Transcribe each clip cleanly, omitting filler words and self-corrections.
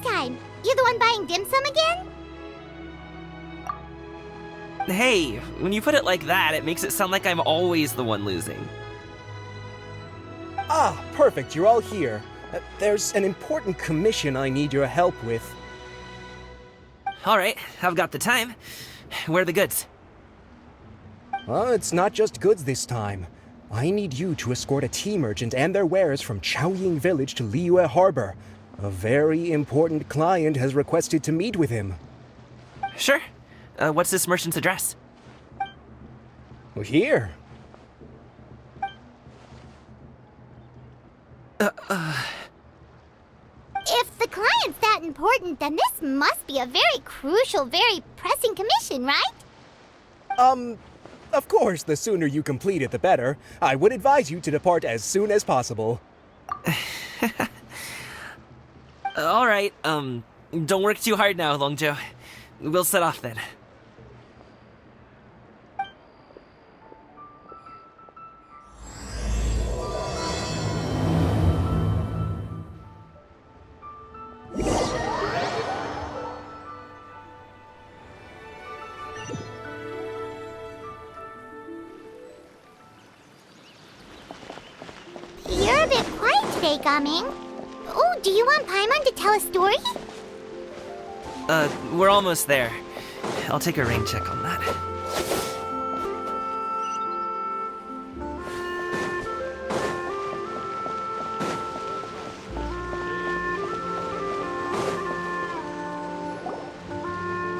time? You the one buying dim sum again? Hey, when you put it like that, it makes it sound like I'm always the one losing. Ah, perfect, you're all here. There's an important commission I need your help with. Alright, I've got the time. Where are the goods? It's not just goods this time. I need you to escort a tea merchant and their wares from Chaoying Village to Liyue Harbor. A very important client has requested to meet with him. Sure. What's this merchant's address? Here. If the client's that important, then this must be a very crucial, very pressing commission, right? Of course, the sooner you complete it, the better. I would advise you to depart as soon as possible. Alright, don't work too hard now, Longzhou. We'll set off then. You're a bit quiet today, Gaming. Oh, do you want Paimon to tell a story? We're almost there. I'll take a rain check on that.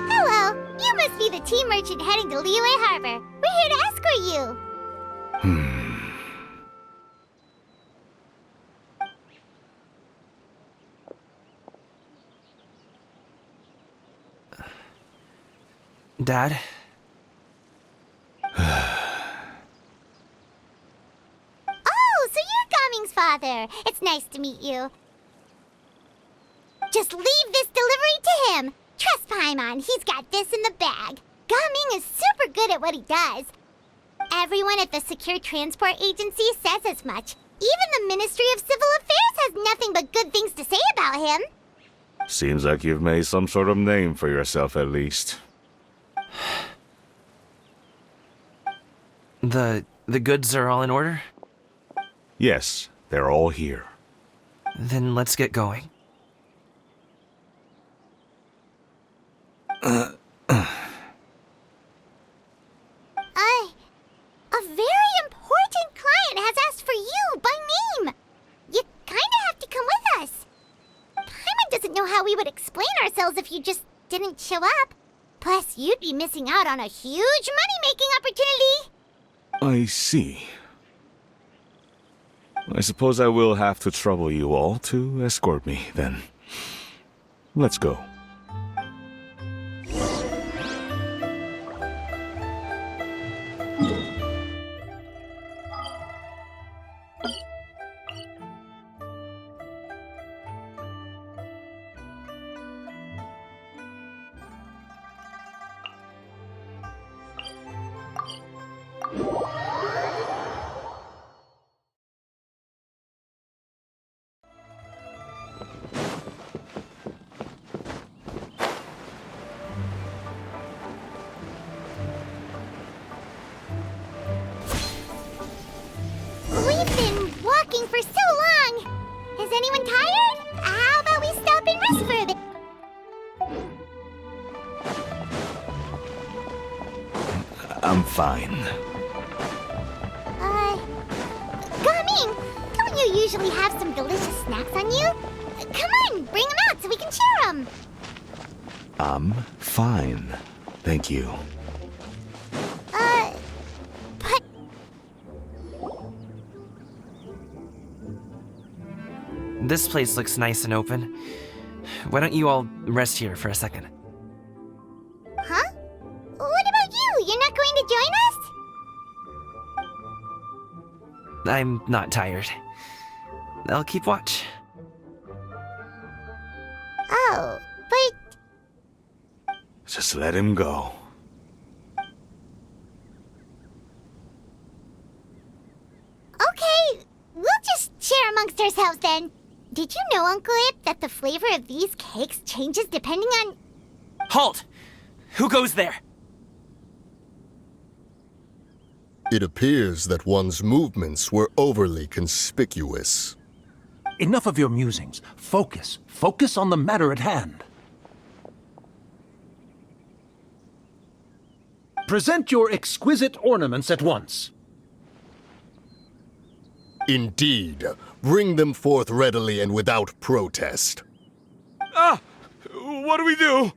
Hello, you must be the tea merchant heading to Liyue Harbor. We're here to escort you. Dad? Oh, so you're Gaming's father. It's nice to meet you. Just leave this delivery to him. Trust Paimon, he's got this in the bag. Gaming is super good at what he does. Everyone at the Secure Transport Agency says as much. Even the Ministry of Civil Affairs has nothing but good things to say about him. Seems like you've made some sort of name for yourself at least. The goods are all in order? Yes, they're all here. Then let's get going. A very important client has asked for you by name. You kinda have to come with us. Paimon doesn't know how we would explain ourselves if you just didn't show up. Plus, you'd be missing out on a huge money-making opportunity. I see. I suppose I will have to trouble you all to escort me, then. Let's go. We've been walking for so long. Is anyone tired? How about we stop and rest for a bit? I'm fine. Gaming, don't you usually have some delicious snacks on you? Come on, bring them out so we can share them. I'm fine. Thank you. But This place looks nice and open. Why don't you all rest here for a second? huh? What about you? You're not going to join us? I'm not tired. I'll keep watch. Oh, but Just let him go. okay, we'll just share amongst ourselves then. Did you know, Uncle Ip, that the flavor of these cakes changes depending on... Halt! Who goes there? It appears that one's movements were overly conspicuous. Enough of your musings. Focus. Focus on the matter at hand. Present your exquisite ornaments at once. Indeed. Bring them forth readily and without protest. Ah! What do we do?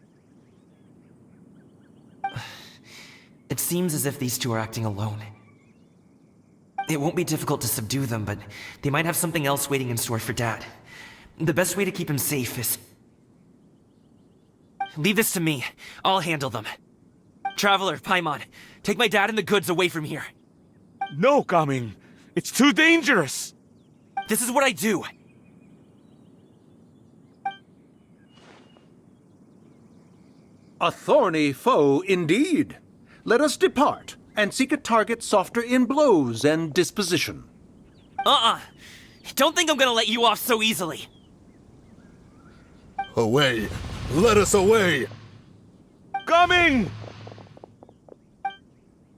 It seems as if these two are acting alone. It won't be difficult to subdue them, but they might have something else waiting in store for Dad. The best way to keep him safe is... Leave this to me. I'll handle them. Traveler, Paimon, take my dad and the goods away from here. No, Gaming. It's too dangerous. This is what I do. A thorny foe indeed. Let us depart and seek a target softer in blows and disposition. Don't think I'm gonna let you off so easily. Away! Let us away! Coming!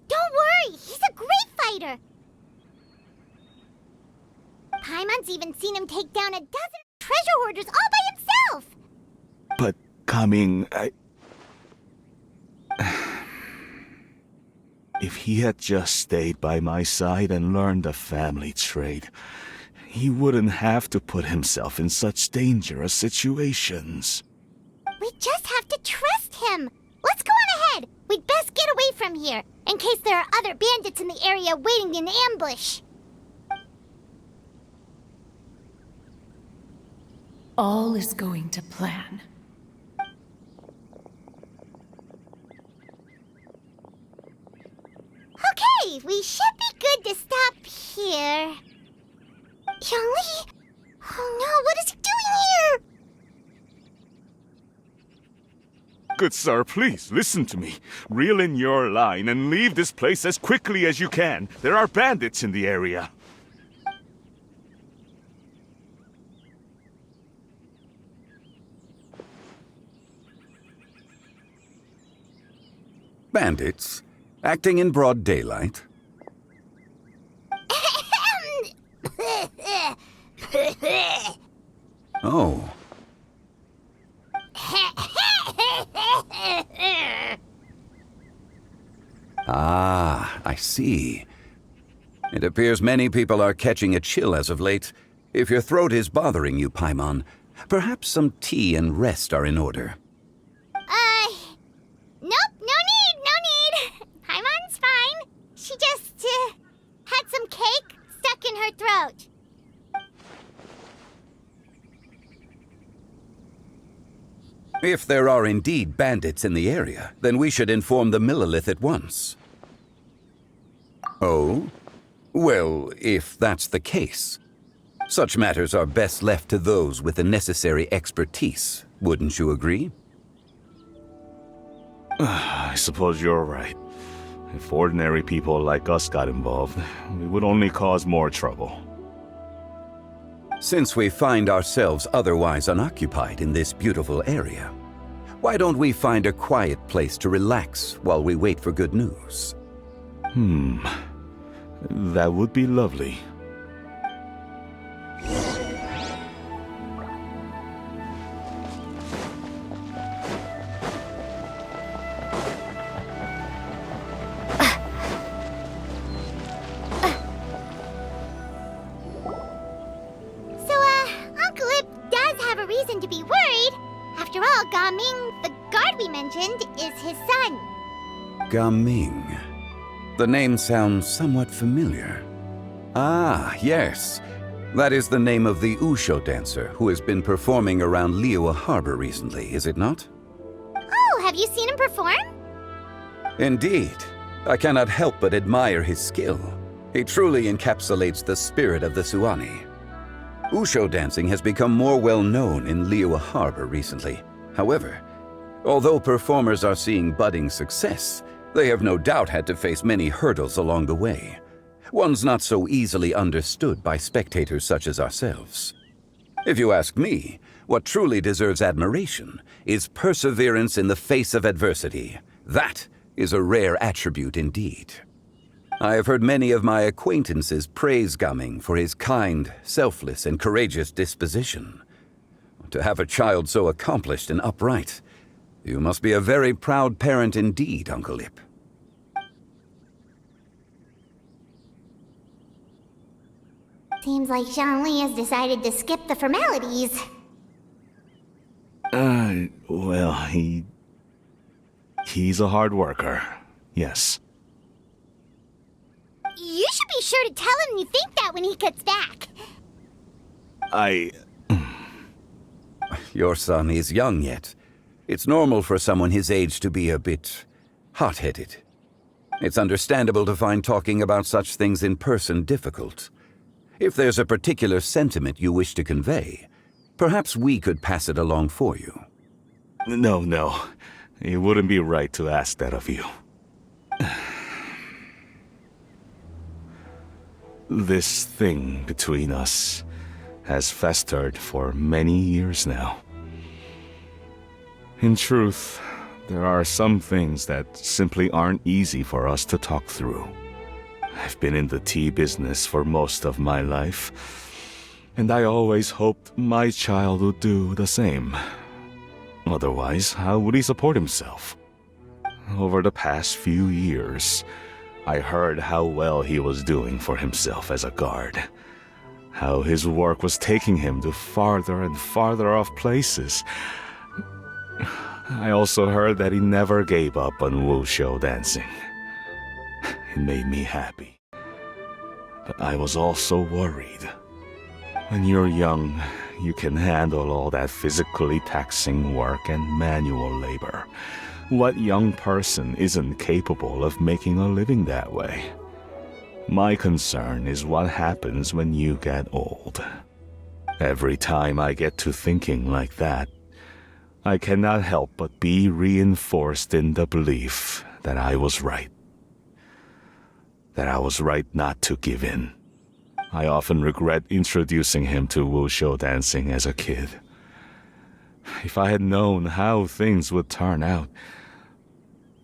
Don't worry, he's a great fighter! Paimon's even seen him take down a dozen treasure hoarders all by himself! But, Coming, If he had just stayed by my side and learned the family trade, he wouldn't have to put himself in such dangerous situations. We just have to trust him! Let's go on ahead! We'd best get away from here, in case there are other bandits in the area waiting in ambush. All is going to plan. Okay, we should be good to stop here. Youngli? Oh no, what is he doing here? Good sir, please, listen to me. Reel in your line and leave this place as quickly as you can. There are bandits in the area. Bandits? Acting in broad daylight? Oh. Ah, I see. It appears many people are catching a chill as of late. If your throat is bothering you, Paimon, perhaps some tea and rest are in order. Nope, no need. Paimon's fine. She just, had some cake stuck in her throat. If there are indeed bandits in the area, then we should inform the Millelith at once. Oh? Well, if that's the case, such matters are best left to those with the necessary expertise, wouldn't you agree? I suppose you're right. If ordinary people like us got involved, we would only cause more trouble. Since we find ourselves otherwise unoccupied in this beautiful area, why don't we find a quiet place to relax while we wait for good news? That would be lovely. Uncle Ip does have a reason to be worried. After all, Gaming, the guard we mentioned, is his son. Gaming. The name sounds somewhat familiar. Ah, yes. That is the name of the Usho dancer who has been performing around Liyue Harbor recently, is it not? Oh, have you seen him perform? Indeed. I cannot help but admire his skill. He truly encapsulates the spirit of the Suani. Usho dancing has become more well known in Liyue Harbor recently. However, although performers are seeing budding success, they have no doubt had to face many hurdles along the way. Ones not so easily understood by spectators such as ourselves. If you ask me, what truly deserves admiration is perseverance in the face of adversity. That is a rare attribute indeed. I have heard many of my acquaintances praise Gaming for his kind, selfless, and courageous disposition. To have a child so accomplished and upright, you must be a very proud parent indeed, Uncle Ip. Seems like Zhongli has decided to skip the formalities. Well, he's a hard worker. Yes. You should be sure to tell him you think that when he gets back. Your son is young yet. It's normal for someone his age to be a bit hot-headed. It's understandable to find talking about such things in person difficult. If there's a particular sentiment you wish to convey, perhaps we could pass it along for you. No. It wouldn't be right to ask that of you. This thing between us has festered for many years now. In truth, there are some things that simply aren't easy for us to talk through. I've been in the tea business for most of my life, and I always hoped my child would do the same. Otherwise, how would he support himself? Over the past few years, I heard how well he was doing for himself as a guard. How his work was taking him to farther and farther off places. I also heard that he never gave up on wushou dancing. It made me happy. But I was also worried. When you're young, you can handle all that physically taxing work and manual labor. What young person isn't capable of making a living that way? My concern is what happens when you get old. Every time I get to thinking like that, I cannot help but be reinforced in the belief that I was right. That I was right not to give in. I often regret introducing him to wushou dancing as a kid. If I had known how things would turn out,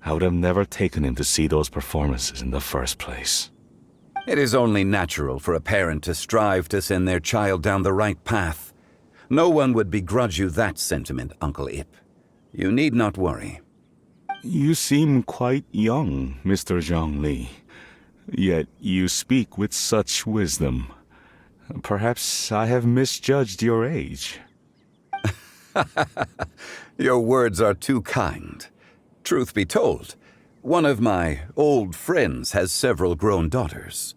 I would have never taken him to see those performances in the first place. It is only natural for a parent to strive to send their child down the right path. No one would begrudge you that sentiment, Uncle Ip. You need not worry. You seem quite young, Mr. Zhongli. Yet you speak with such wisdom. Perhaps I have misjudged your age. Your words are too kind. Truth be told, one of my old friends has several grown daughters.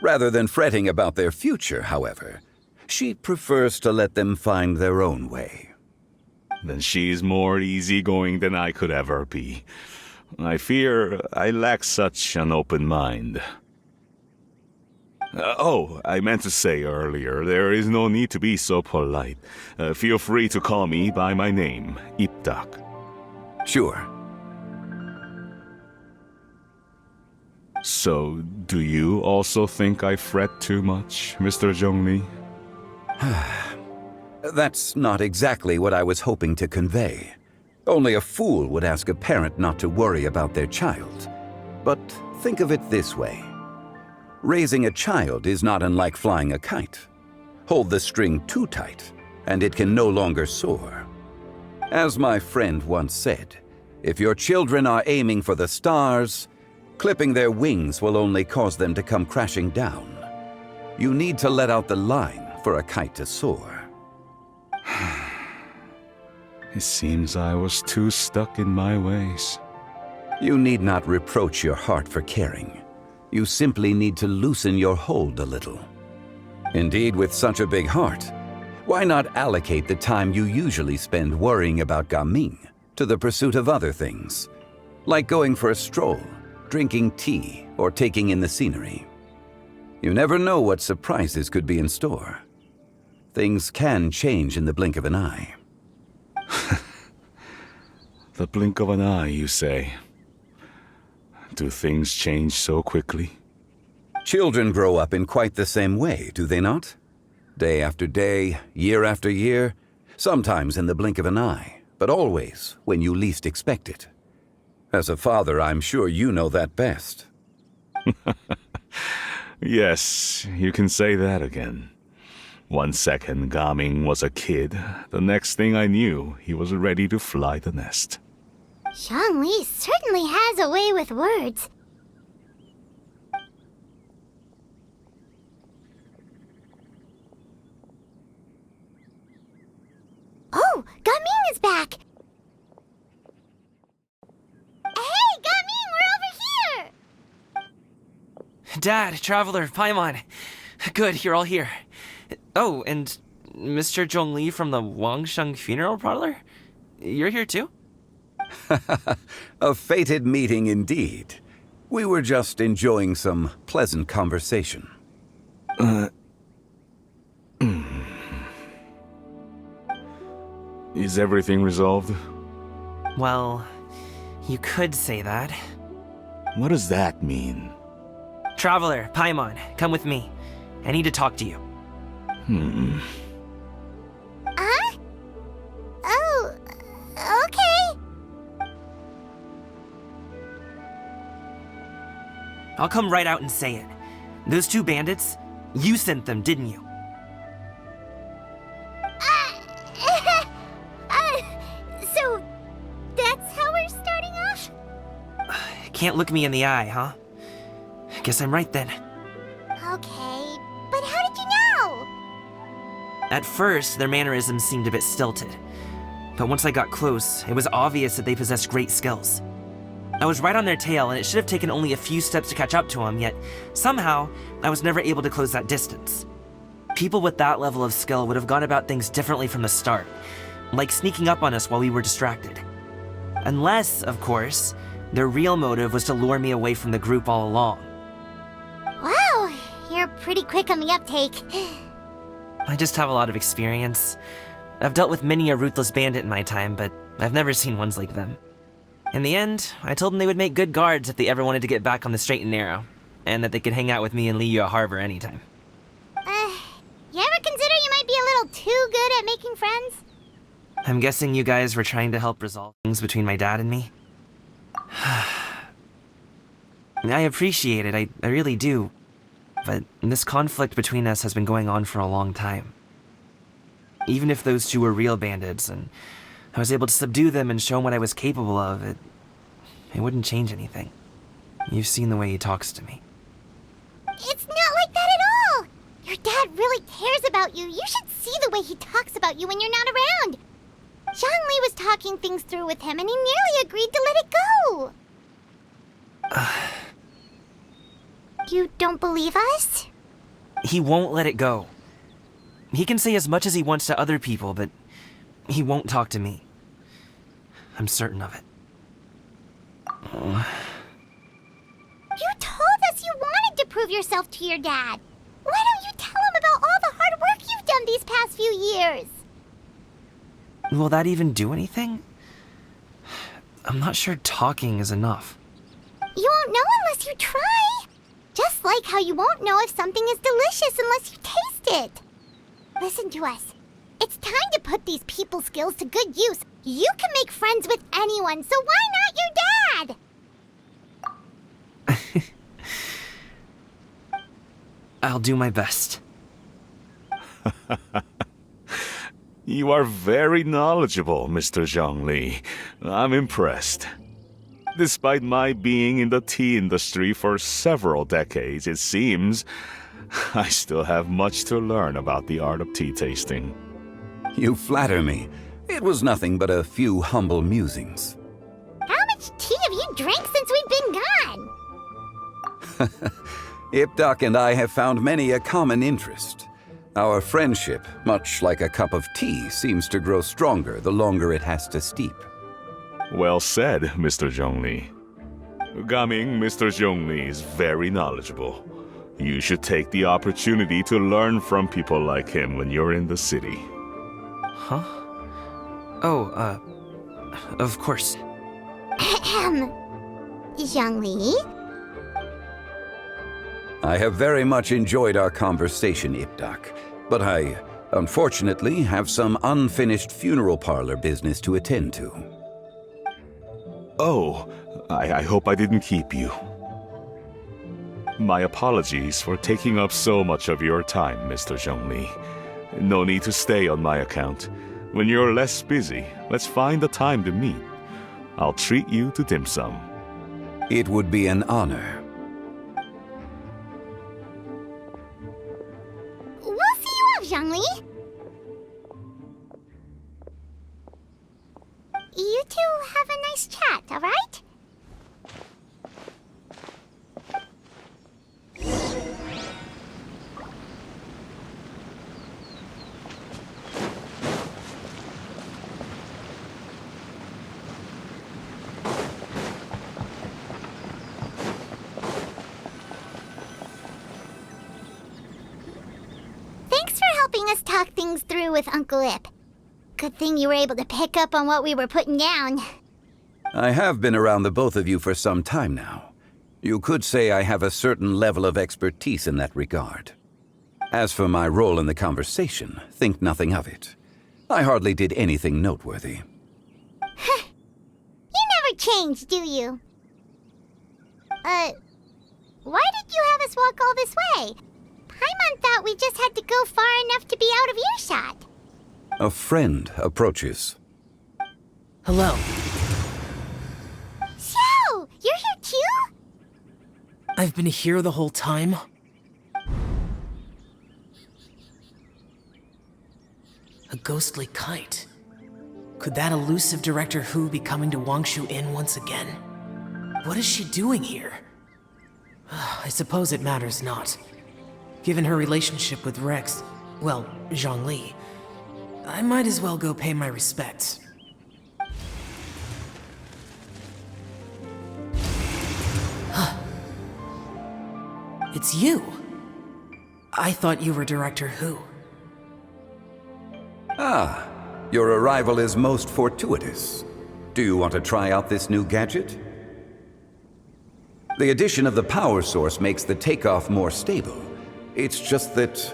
Rather than fretting about their future, however, she prefers to let them find their own way. Then she's more easygoing than I could ever be. I fear I lack such an open mind. I meant to say earlier, there is no need to be so polite. Feel free to call me by my name, Ipdak. Sure. So, do you also think I fret too much, Mr. Zhongli? That's not exactly what I was hoping to convey. Only a fool would ask a parent not to worry about their child. But think of it this way. Raising a child is not unlike flying a kite. Hold the string too tight, and it can no longer soar. As my friend once said, if your children are aiming for the stars, clipping their wings will only cause them to come crashing down. You need to let out the line for a kite to soar. It seems I was too stuck in my ways. You need not reproach your heart for caring. You simply need to loosen your hold a little. Indeed, with such a big heart, why not allocate the time you usually spend worrying about Gaming to the pursuit of other things, like going for a stroll, drinking tea, or taking in the scenery? You never know what surprises could be in store. Things can change in the blink of an eye. The blink of an eye, you say? Do things change so quickly? Children grow up in quite the same way, do they not? Day after day, year after year, sometimes in the blink of an eye, but always when you least expect it. As a father, I'm sure you know that best. Yes, you can say that again. One second Gaming was a kid, the next thing I knew, he was ready to fly the nest. Zhongli certainly has a way with words. Oh, Gaming is back! Hey, Gaming, we're over here! Dad, Traveler, Paimon. Good, you're all here. Oh, and Mr. Zhongli from the Wangsheng Funeral Parlor? You're here too? A fated meeting indeed. We were just enjoying some pleasant conversation. Is everything resolved? Well, you could say that. What does that mean? Traveler, Paimon, come with me. I need to talk to you. Huh? Oh, okay. I'll come right out and say it. Those two bandits, you sent them, didn't you? So, that's how we're starting off? Can't look me in the eye, huh? Guess I'm right then. Okay, but how did you know? At first, their mannerisms seemed a bit stilted. But once I got close, it was obvious that they possessed great skills. I was right on their tail, and it should have taken only a few steps to catch up to them, yet somehow, I was never able to close that distance. People with that level of skill would have gone about things differently from the start, like sneaking up on us while we were distracted. Unless, of course, their real motive was to lure me away from the group all along. Wow, you're pretty quick on the uptake. I just have a lot of experience. I've dealt with many a ruthless bandit in my time, but I've never seen ones like them. In the end, I told them they would make good guards if they ever wanted to get back on the straight and narrow, and that they could hang out with me in Liyue Harbor anytime. You ever consider you might be a little too good at making friends? I'm guessing you guys were trying to help resolve things between my dad and me? I appreciate it, I really do. But this conflict between us has been going on for a long time. Even if those two were real bandits, and I was able to subdue them and show them what I was capable of, it wouldn't change anything. You've seen the way he talks to me. It's not like that at all! Your dad really cares about you. You should see the way he talks about you when you're not around. Zhongli was talking things through with him, and he nearly agreed to let it go. You don't believe us? He won't let it go. He can say as much as he wants to other people, but he won't talk to me. I'm certain of it. You told us you wanted to prove yourself to your dad. Why don't you tell him about all the hard work you've done these past few years? Will that even do anything? I'm not sure talking is enough. You won't know unless you try. Just like how you won't know if something is delicious unless you taste it. Listen to us. It's time to put these people skills to good use. You can make friends with anyone, so why not your dad? I'll do my best. You are very knowledgeable, Mr. Zhongli. I'm impressed. Despite my being in the tea industry for several decades, it seems I still have much to learn about the art of tea tasting. You flatter me. It was nothing but a few humble musings. How much tea have you drank since we've been gone? Ipdak and I have found many a common interest. Our friendship, much like a cup of tea, seems to grow stronger the longer it has to steep. Well said, Mr. Zhongli. Gaming, Mr. Zhongli is very knowledgeable. You should take the opportunity to learn from people like him when you're in the city. Huh? Oh, of course. Ahem. Zhongli? I have very much enjoyed our conversation, Ipdak. but I, unfortunately, have some unfinished funeral parlor business to attend to. Oh, I hope I didn't keep you. My apologies for taking up so much of your time, Mr. Zhongli. No need to stay on my account. When you're less busy, let's find a time to meet. I'll treat you to dim sum. It would be an honor. We'll see you off, Zhongli. You two have a nice chat, all right? Thanks for helping us talk things through with Uncle Ip. Good thing you were able to pick up on what we were putting down. I have been around the both of you for some time now. You could say I have a certain level of expertise in that regard. As for my role in the conversation, think nothing of it. I hardly did anything noteworthy. You never change, do you? Why did you have us walk all this way? Paimon thought we just had to go far enough to be out of earshot. A friend approaches. Hello. Xiao, you're here too? I've been here the whole time. A ghostly kite. Could that elusive Director Hu be coming to Wangshu Inn once again? What is she doing here? I suppose it matters not. Given her relationship with Rex, well, Zhongli, I might as well go pay my respects. It's you! I thought you were Director Hu. Ah, your arrival is most fortuitous. Do you want to try out this new gadget? The addition of the power source makes the takeoff more stable. It's just that...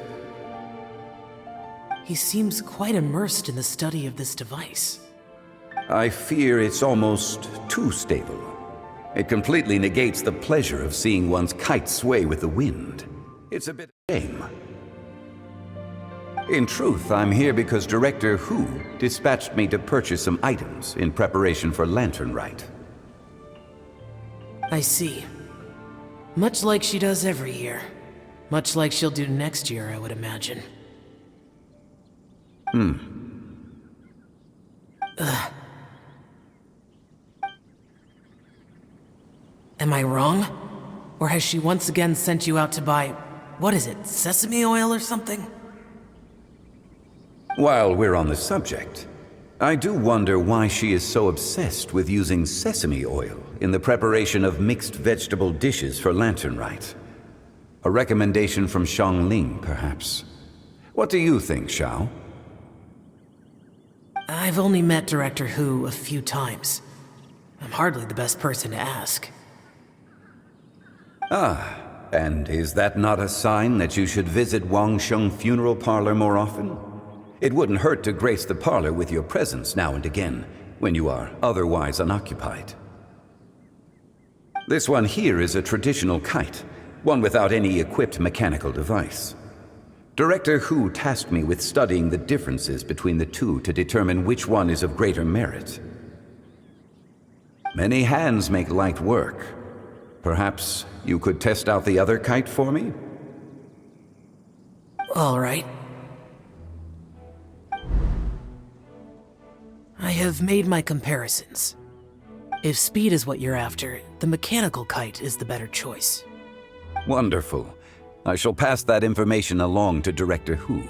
He seems quite immersed in the study of this device. I fear it's almost too stable. It completely negates the pleasure of seeing one's kite sway with the wind. It's a bit of a shame. In truth, I'm here because Director Hu dispatched me to purchase some items in preparation for Lantern Rite. I see. Much like she does every year. Much like she'll do next year, I would imagine. Am I wrong? Or has she once again sent you out to buy, what is it, sesame oil or something? While we're on the subject, I do wonder why she is so obsessed with using sesame oil in the preparation of mixed vegetable dishes for Lantern Rite. A recommendation from Xiangling, perhaps. What do you think, Xiao? I've only met Director Hu a few times. I'm hardly the best person to ask. Ah, and is that not a sign that you should visit Wangsheng Funeral Parlor more often? It wouldn't hurt to grace the parlor with your presence now and again, when you are otherwise unoccupied. This one here is a traditional kite, one without any equipped mechanical device. Director Hu tasked me with studying the differences between the two to determine which one is of greater merit. Many hands make light work. Perhaps you could test out the other kite for me? All right. I have made my comparisons. If speed is what you're after, the mechanical kite is the better choice. Wonderful. I shall pass that information along to Director Hu.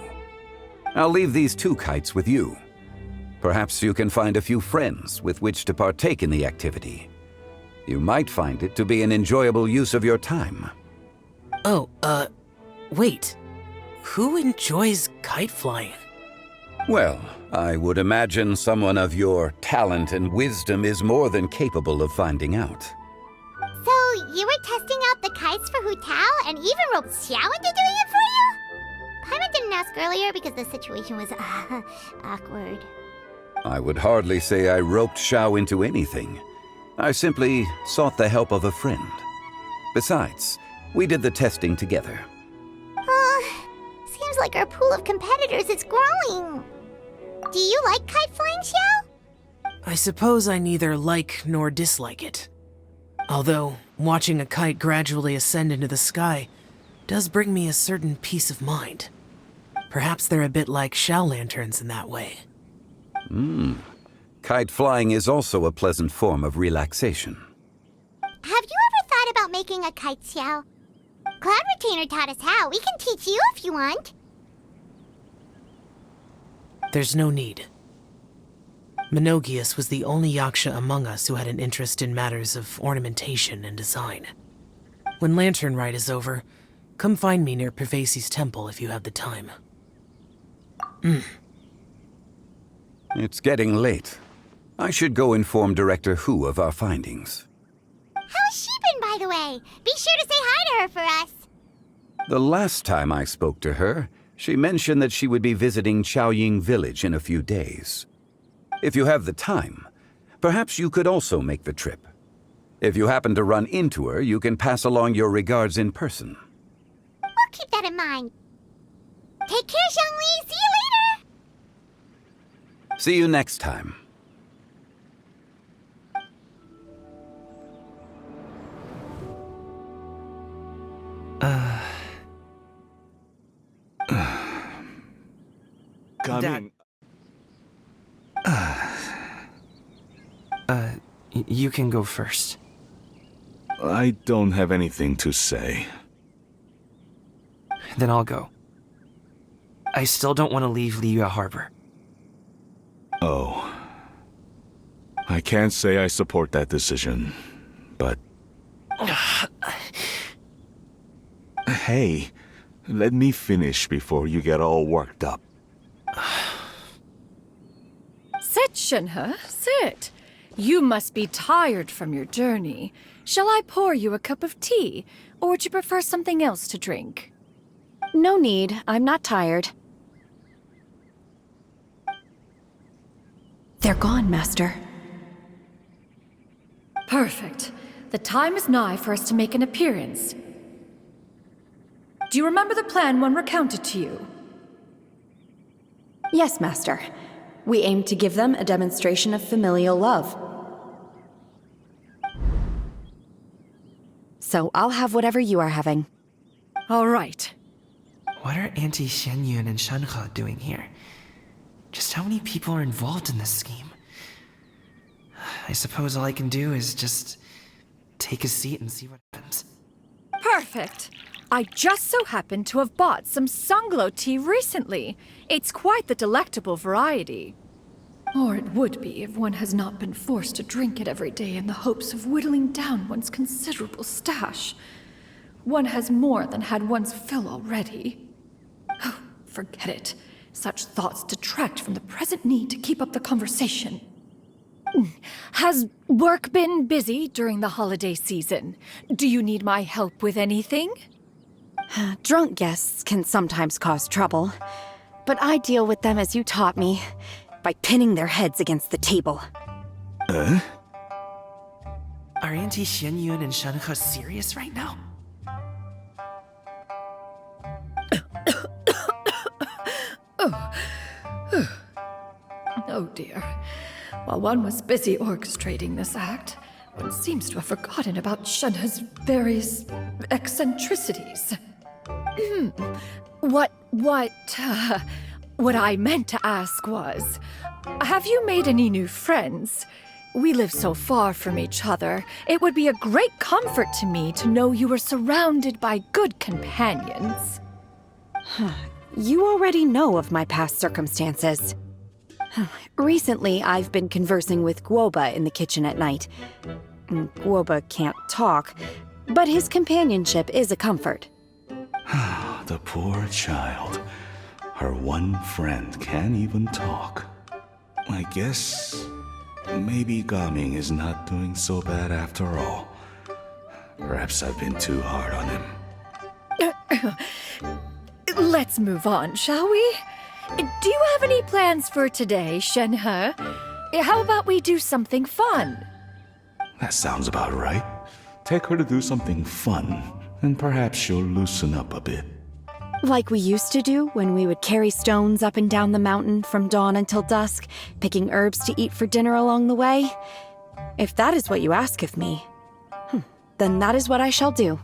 I'll leave these two kites with you. Perhaps you can find a few friends with which to partake in the activity. You might find it to be an enjoyable use of your time. Oh, wait. Who enjoys kite flying? Well, I would imagine someone of your talent and wisdom is more than capable of finding out. So, you were testing out the kites for Hu Tao and even roped Xiao into doing it for you? Paimon didn't ask earlier because the situation was awkward. I would hardly say I roped Xiao into anything. I simply sought the help of a friend. Besides, we did the testing together. Seems like our pool of competitors is growing. Do you like kite flying, Xiao? I suppose I neither like nor dislike it. Although, watching a kite gradually ascend into the sky does bring me a certain peace of mind. Perhaps they're a bit like Xiao lanterns in that way. Kite flying is also a pleasant form of relaxation. Have you ever thought about making a kite, Xiao? Cloud Retainer taught us how. We can teach you if you want. There's no need. Menogias was the only Yaksha among us who had an interest in matters of ornamentation and design. When Lantern Rite is over, come find me near Pervasi's temple if you have the time. It's getting late. I should go inform Director Hu of our findings. How's she been, by the way? Be sure to say hi to her for us. The last time I spoke to her, she mentioned that she would be visiting Chaoying Village in a few days. If you have the time, perhaps you could also make the trip. If you happen to run into her, you can pass along your regards in person. We'll keep that in mind. Take care, Zhongli. See you later. See you next time. Coming. You can go first. I don't have anything to say. Then I'll go. I still don't want to leave Liyue Harbor. Oh. I can't say I support that decision, but... Hey, let me finish before you get all worked up. Sit, Shenhe, sit. You must be tired from your journey. Shall I pour you a cup of tea, or would you prefer something else to drink? No need. I'm not tired. They're gone, Master. Perfect. The time is nigh for us to make an appearance. Do you remember the plan one recounted to you? Yes, Master. We aim to give them a demonstration of familial love. So I'll have whatever you are having. All right. What are Auntie Xianyun and Shenhe doing here? Just how many people are involved in this scheme? I suppose all I can do is just take a seat and see what happens. Perfect. I just so happen to have bought some Sunglow tea recently. It's quite the delectable variety. Or it would be if one has not been forced to drink it every day in the hopes of whittling down one's considerable stash. One has more than had one's fill already. Oh, forget it. Such thoughts detract from the present need to keep up the conversation. Has work been busy during the holiday season? Do you need my help with anything? Drunk guests can sometimes cause trouble, but I deal with them as you taught me, by pinning their heads against the table. Are Auntie Xianyun and Shenhe serious right now? Oh dear. While one was busy orchestrating this act, one seems to have forgotten about Shenhe's various eccentricities. What I meant to ask was, have you made any new friends? We live so far from each other. It would be a great comfort to me to know you were surrounded by good companions. You already know of my past circumstances. Recently, I've been conversing with Guoba in the kitchen at night. Guoba can't talk, but his companionship is a comfort. The poor child. Her one friend can't even talk. I guess maybe Gaming is not doing so bad after all. Perhaps I've been too hard on him. Let's move on, shall we? Do you have any plans for today, Shenhe? How about we do something fun? That sounds about right. Take her to do something fun, and perhaps she'll loosen up a bit. Like we used to do when we would carry stones up and down the mountain from dawn until dusk, picking herbs to eat for dinner along the way? If that is what you ask of me, then that is what I shall do.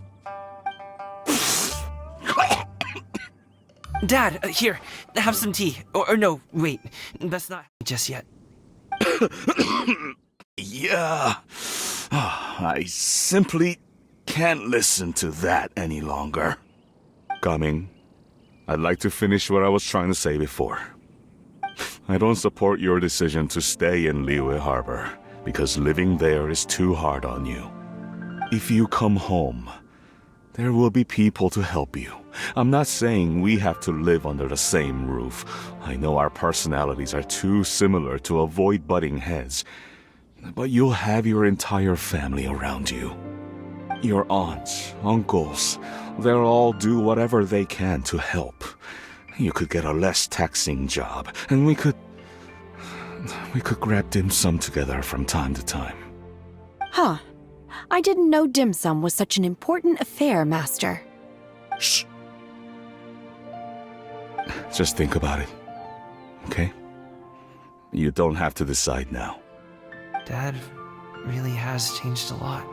Dad, here, have some tea. Or no, wait, that's not just yet. Yeah. I simply can't listen to that any longer. Coming. I'd like to finish what I was trying to say before. I don't support your decision to stay in Liyue Harbor, because living there is too hard on you. If you come home, there will be people to help you. I'm not saying we have to live under the same roof. I know our personalities are too similar to avoid butting heads. But you'll have your entire family around you. Your aunts, uncles, they'll all do whatever they can to help. You could get a less taxing job, and we could grab dim sum together from time to time. Huh. I didn't know dim sum was such an important affair, Master. Shh. Just think about it, okay? You don't have to decide now. Dad really has changed a lot.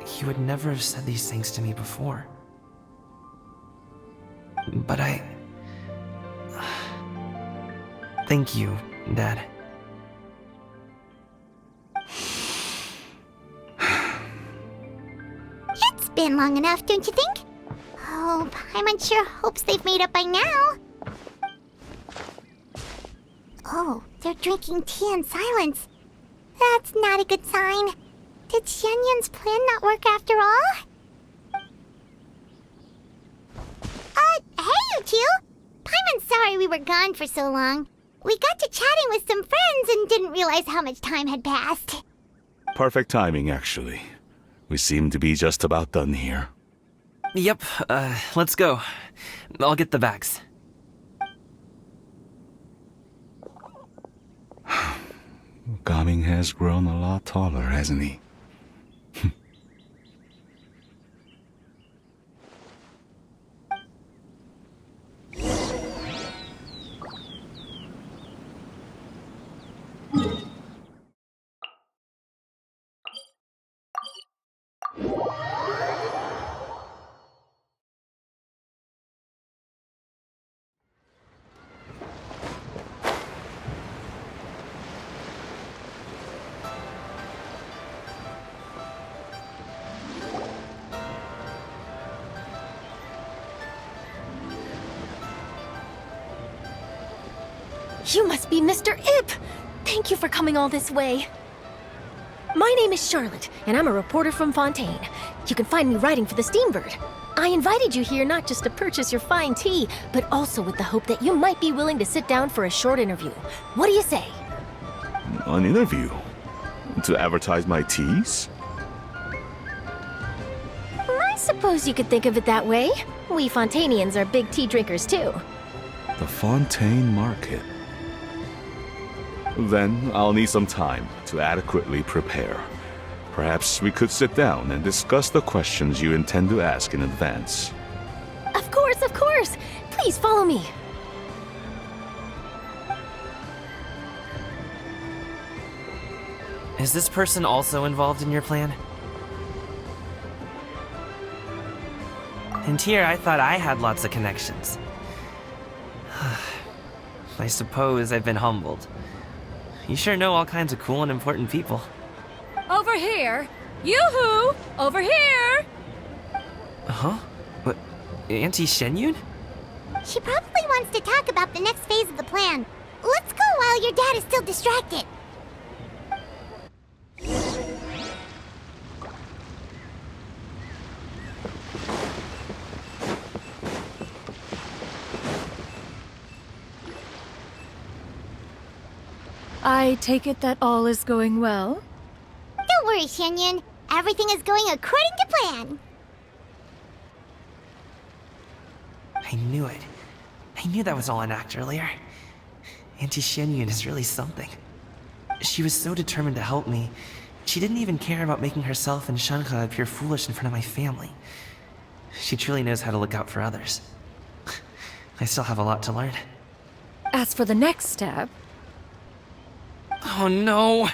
He would never have said these things to me before. But thank you, Dad. It's been long enough, don't you think? Oh, Paimon sure hopes they've made up by now. Oh, they're drinking tea in silence. That's not a good sign. Did Xianyun's plan not work after all? Hey, you two! Paimon's sorry we were gone for so long. We got to chatting with some friends and didn't realize how much time had passed. Perfect timing, actually. We seem to be just about done here. Yep, let's go. I'll get the bags. Gaming has grown a lot taller, hasn't he? You must be Mr. Ip! Thank you for coming all this way. My name is Charlotte, and I'm a reporter from Fontaine. You can find me writing for the Steambird. I invited you here not just to purchase your fine tea, but also with the hope that you might be willing to sit down for a short interview. What do you say? An interview? To advertise my teas? I suppose you could think of it that way. We Fontainians are big tea drinkers too. The Fontaine Market. Then I'll need some time to adequately prepare. Perhaps we could sit down and discuss the questions you intend to ask in advance. Of course, of course! Please follow me. Is this person also involved in your plan? And here I thought I had lots of connections. I suppose I've been humbled. You sure know all kinds of cool and important people. Over here! Yoo-hoo! Over here! Huh? What? Auntie Shenyun? She probably wants to talk about the next phase of the plan. Let's go while your dad is still distracted. I take it that all is going well? Don't worry, Shenyun. Everything is going according to plan. I knew it. I knew that was all an act earlier. Auntie Xianyun is really something. She was so determined to help me. She didn't even care about making herself and Shanhe appear foolish in front of my family. She truly knows how to look out for others. I still have a lot to learn. As for the next step, Oh no!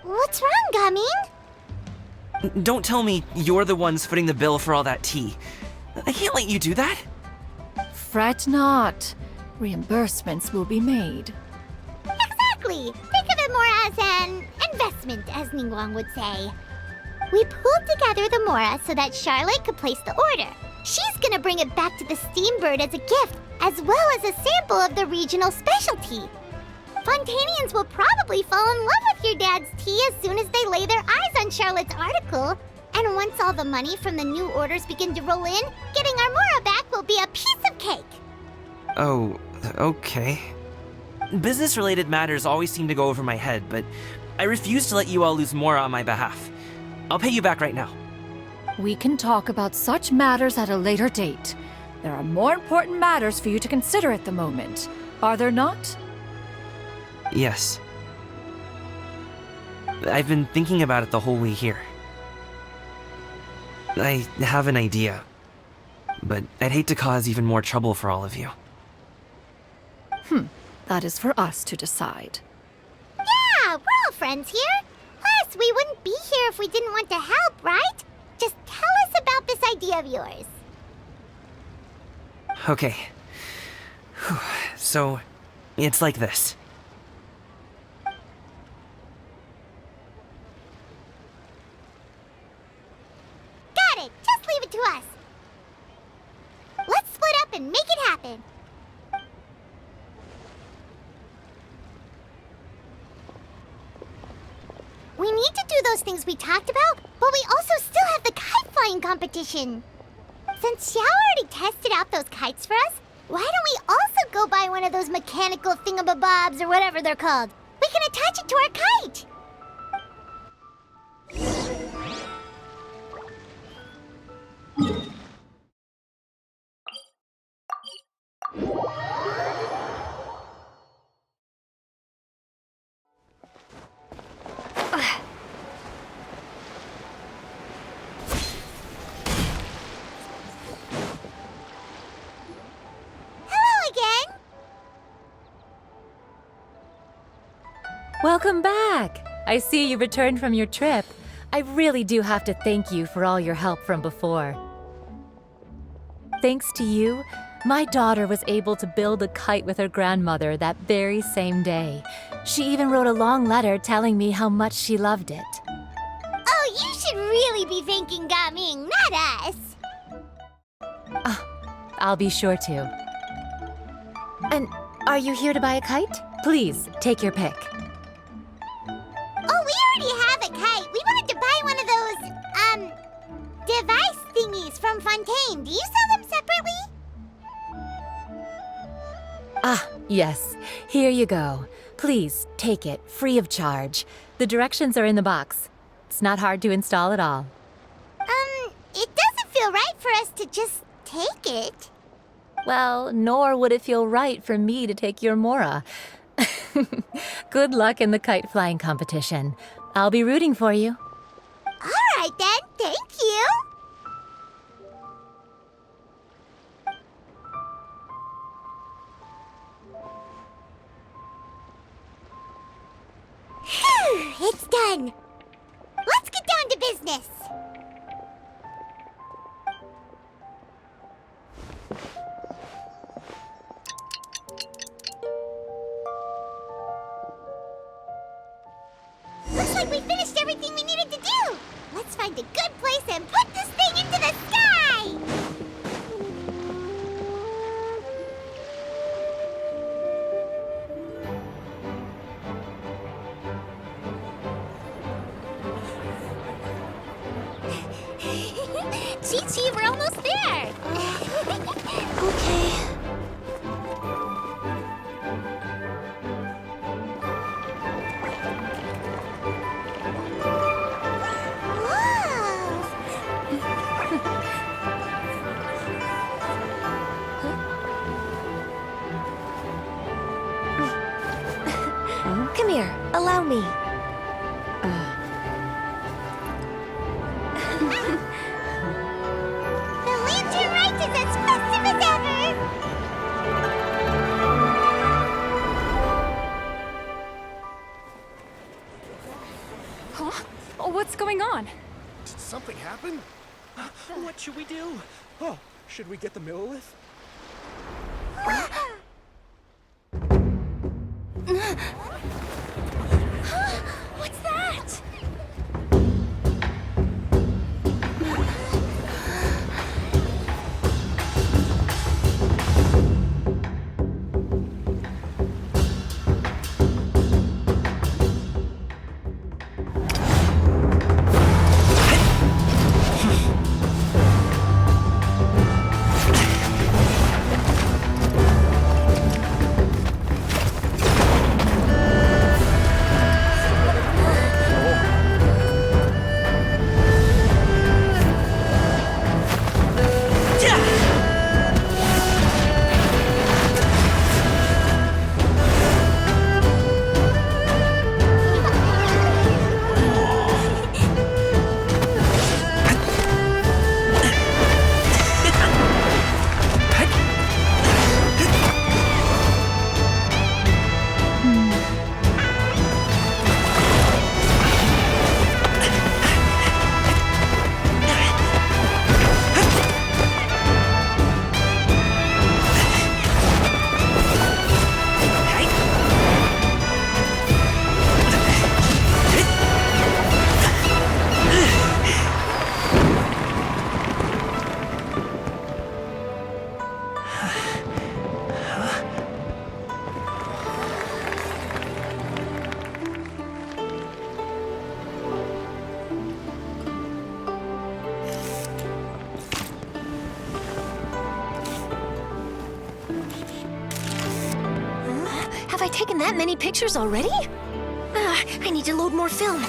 What's wrong, Gaming? Don't tell me you're the ones footing the bill for all that tea. I can't let you do that. fret not. Reimbursements will be made. Exactly. Think of it more as an investment, as Ningguang would say. We pooled together the Mora so that Charlotte could place the order. She's gonna bring it back to the Steambird as a gift, as well as a sample of the regional specialty. Fontanians will probably fall in love with your dad's tea as soon as they lay their eyes on Charlotte's article. And once all the money from the new orders begin to roll in, getting our Mora back will be a piece of cake. Oh, okay. Business-related matters always seem to go over my head, but I refuse to let you all lose Mora on my behalf. I'll pay you back right now. We can talk about such matters at a later date. There are more important matters for you to consider at the moment, are there not? Yes. I've been thinking about it the whole way here. I have an idea, but I'd hate to cause even more trouble for all of you. That is for us to decide. Yeah, we're all friends here. Plus, we wouldn't be here if we didn't want to help, right? Just tell us about this idea of yours. Okay. Whew. So, it's like this. Got it. Just leave it to us. Let's split up and make it happen. We need to do those things we talked about, but we also still have the kite flying competition. Since Xiao already tested out those kites for us, why don't we also go buy one of those mechanical thingamabobs or whatever they're called? We can attach it to our kite. Hello again. Welcome back! I see you returned from your trip. I really do have to thank you for all your help from before. Thanks to you, my daughter was able to build a kite with her grandmother that very same day. She even wrote a long letter telling me how much she loved it. Oh, you should really be thanking Gaming, not us. I'll be sure to. And are you here to buy a kite? Please, take your pick. Oh, we already have a kite. We wanted to buy one of those, device thingies from Fontaine. Do you sell them separately? Ah, yes. Here you go. Please, take it, free of charge. The directions are in the box. It's not hard to install at all. It doesn't feel right for us to just take it. Well, nor would it feel right for me to take your Mora. Good luck in the kite flying competition. I'll be rooting for you. All right, then. Thank you. Phew, it's done. Let's get down to business. Looks like we finished everything we needed to do. Let's find a good place and put this thing into the sky. Chi-Chi, we're almost there. Okay. Whoa! here, allow me. The Lantern Rite is as festive as ever! Huh? Oh, what's going on? Did something happen? What should we do? Oh, should we get the Millilith? What's that? Have I taken that many pictures already? I need to load more film.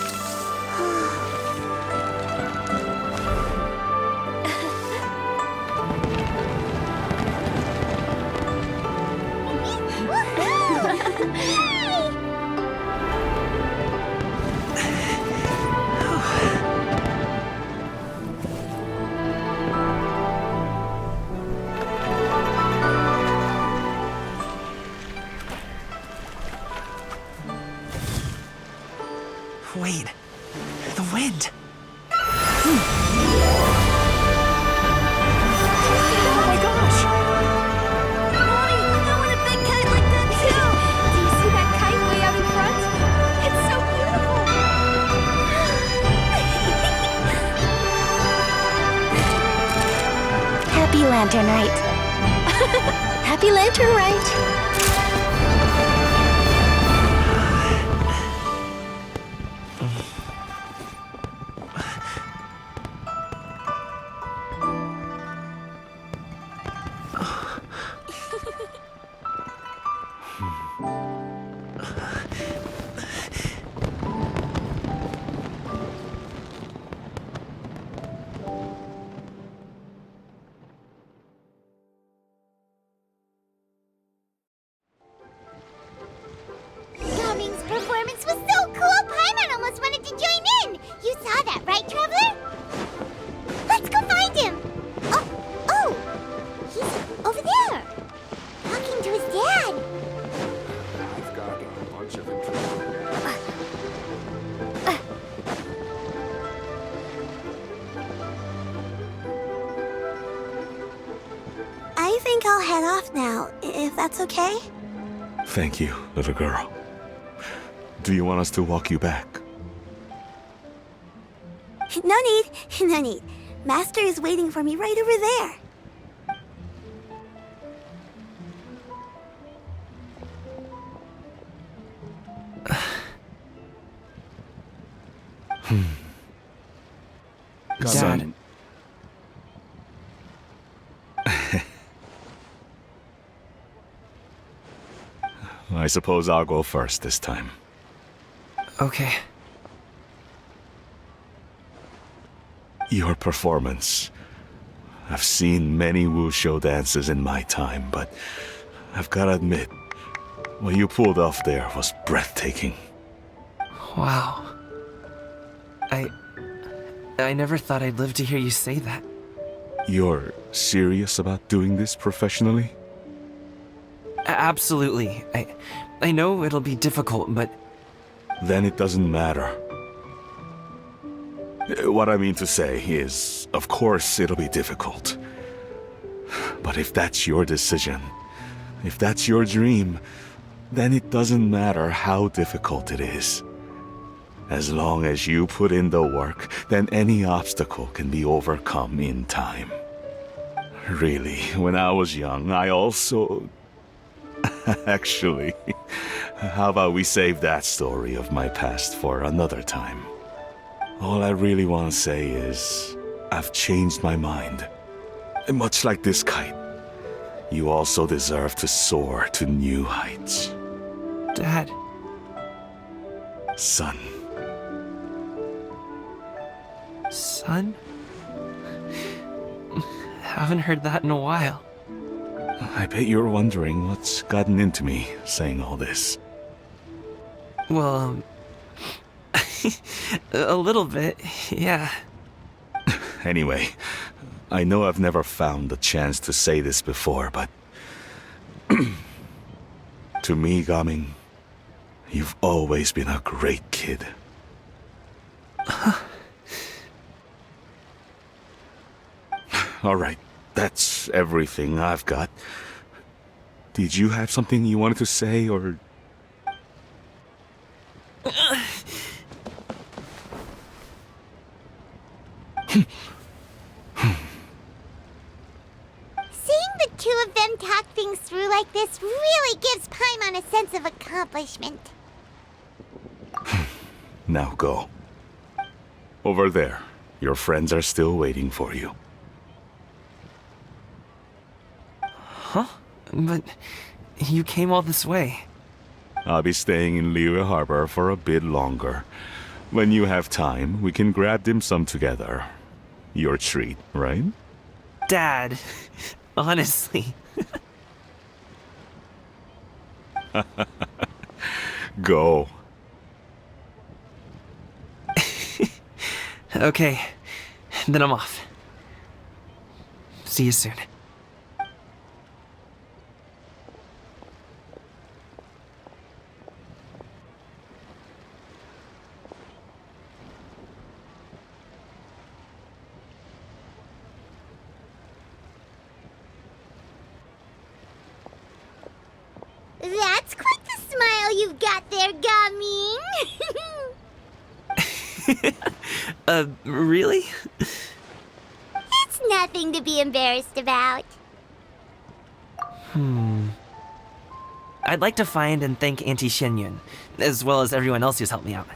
Wait, the wind. Oh my gosh! Mommy, I want a big kite like that too! Do you see that kite way out in front? It's so beautiful! Happy Lantern Rite. Happy Lantern Rite. Coming's performance was so cool, Paimon almost wanted to join in! You saw that, right, Traveler? Let's go find him! Oh! He's over there! Talking to his dad! I've got a bunch of information. I think I'll head off now, if that's okay? Thank you, little girl. Do you want us to walk you back? No need. Master is waiting for me right over there. Dad. I suppose I'll go first this time. Okay. Your performance. I've seen many wuxia dances in my time, but I've gotta admit, what you pulled off there was breathtaking. Wow. I never thought I'd live to hear you say that. You're serious about doing this professionally? Absolutely. I know it'll be difficult, but... Then it doesn't matter. What I mean to say is, of course it'll be difficult. But if that's your decision, if that's your dream, then it doesn't matter how difficult it is. As long as you put in the work, then any obstacle can be overcome in time. Really, when I was young, I also... Actually, how about we save that story of my past for another time? All I really want to say is, I've changed my mind. And much like this kite, you also deserve to soar to new heights. Dad. Son. Son? Haven't heard that in a while. I bet you're wondering what's gotten into me saying all this. Well, a little bit, yeah. Anyway, I know I've never found the chance to say this before, but... to me, Gaming, you've always been a great kid. Alright, that's everything I've got. Did you have something you wanted to say, or... Seeing the two of them talk things through like this really gives Paimon a sense of accomplishment. Now go. Over there. Your friends are still waiting for you. Huh? But you came all this way. I'll be staying in Liyue Harbor for a bit longer. When you have time, we can grab dim sum together. Your treat, right? Dad, honestly. Go. Okay, then I'm off. See you soon. That's quite the smile you've got there, Gaming. Really? It's nothing to be embarrassed about. I'd like to find and thank Auntie Shenyun, as well as everyone else who's helped me out.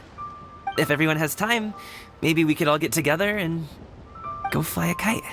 If everyone has time, maybe we could all get together and go fly a kite.